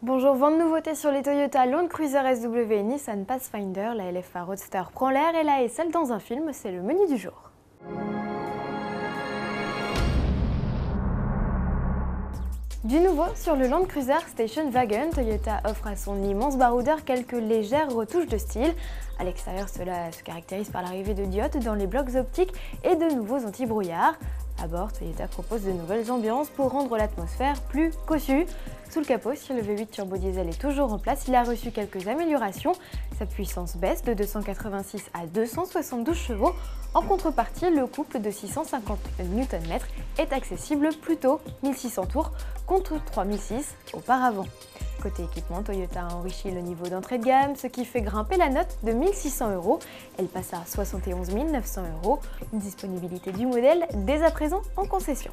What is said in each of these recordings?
Bonjour, vente nouveauté sur les Toyota Land Cruiser SW et Nissan Pathfinder. La LFA Roadster prend l'air et la SL dans un film, c'est le menu du jour. Du nouveau sur le Land Cruiser Station Wagon, Toyota offre à son immense baroudeur quelques légères retouches de style. À l'extérieur, cela se caractérise par l'arrivée de diodes dans les blocs optiques et de nouveaux anti-brouillard. À bord, Toyota propose de nouvelles ambiances pour rendre l'atmosphère plus cossue. Sous le capot, si le V8 turbo diesel est toujours en place, il a reçu quelques améliorations. Sa puissance baisse de 286 à 272 chevaux. En contrepartie, le couple de 650 Nm est accessible plus tôt, 1600 tours contre 3006 auparavant. Côté équipement, Toyota a enrichi le niveau d'entrée de gamme, ce qui fait grimper la note de 1600 €. Elle passe à 71 900 €. Une disponibilité du modèle dès à présent en concession.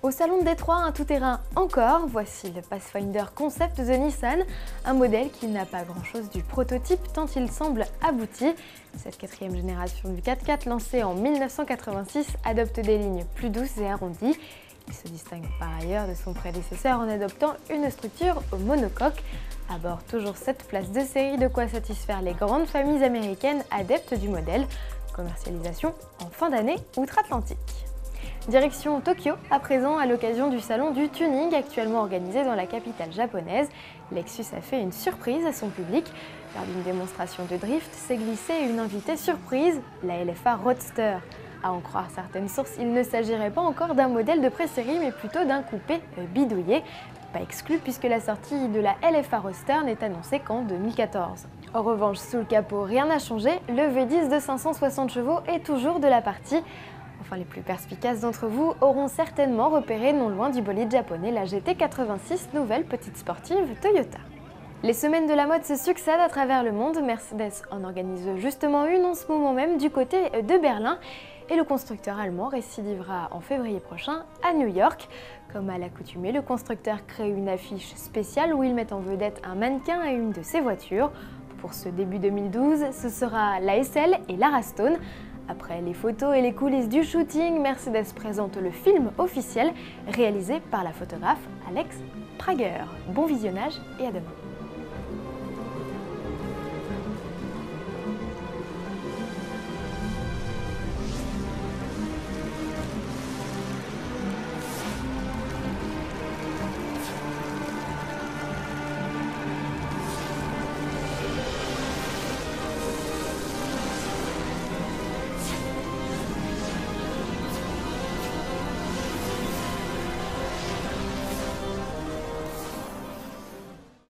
Au salon de Détroit, un tout-terrain encore, voici le Pathfinder Concept de Nissan, un modèle qui n'a pas grand-chose du prototype tant il semble abouti. Cette quatrième génération du 4x4 lancée en 1986 adopte des lignes plus douces et arrondies. Il se distingue par ailleurs de son prédécesseur en adoptant une structure au monocoque. À bord, toujours 7 places de série, de quoi satisfaire les grandes familles américaines adeptes du modèle. Commercialisation en fin d'année outre-Atlantique. Direction Tokyo, à présent à l'occasion du salon du tuning actuellement organisé dans la capitale japonaise. Lexus a fait une surprise à son public. Lors d'une démonstration de drift, s'est glissée une invitée surprise, la LFA Roadster. À en croire certaines sources, il ne s'agirait pas encore d'un modèle de pré-série, mais plutôt d'un coupé bidouillé. Pas exclu puisque la sortie de la LFA Roadster n'est annoncée qu'en 2014. En revanche, sous le capot, rien n'a changé, le V10 de 560 chevaux est toujours de la partie. Enfin, les plus perspicaces d'entre vous auront certainement repéré non loin du bolide japonais la GT86, nouvelle petite sportive Toyota. Les semaines de la mode se succèdent à travers le monde. Mercedes en organise justement une en ce moment même du côté de Berlin. Et le constructeur allemand récidivera en février prochain à New York. Comme à l'accoutumée, le constructeur crée une affiche spéciale où il met en vedette un mannequin et une de ses voitures. Pour ce début 2012, ce sera la SL et la Rastone. Après les photos et les coulisses du shooting, Mercedes présente le film officiel réalisé par la photographe Alex Prager. Bon visionnage et à demain.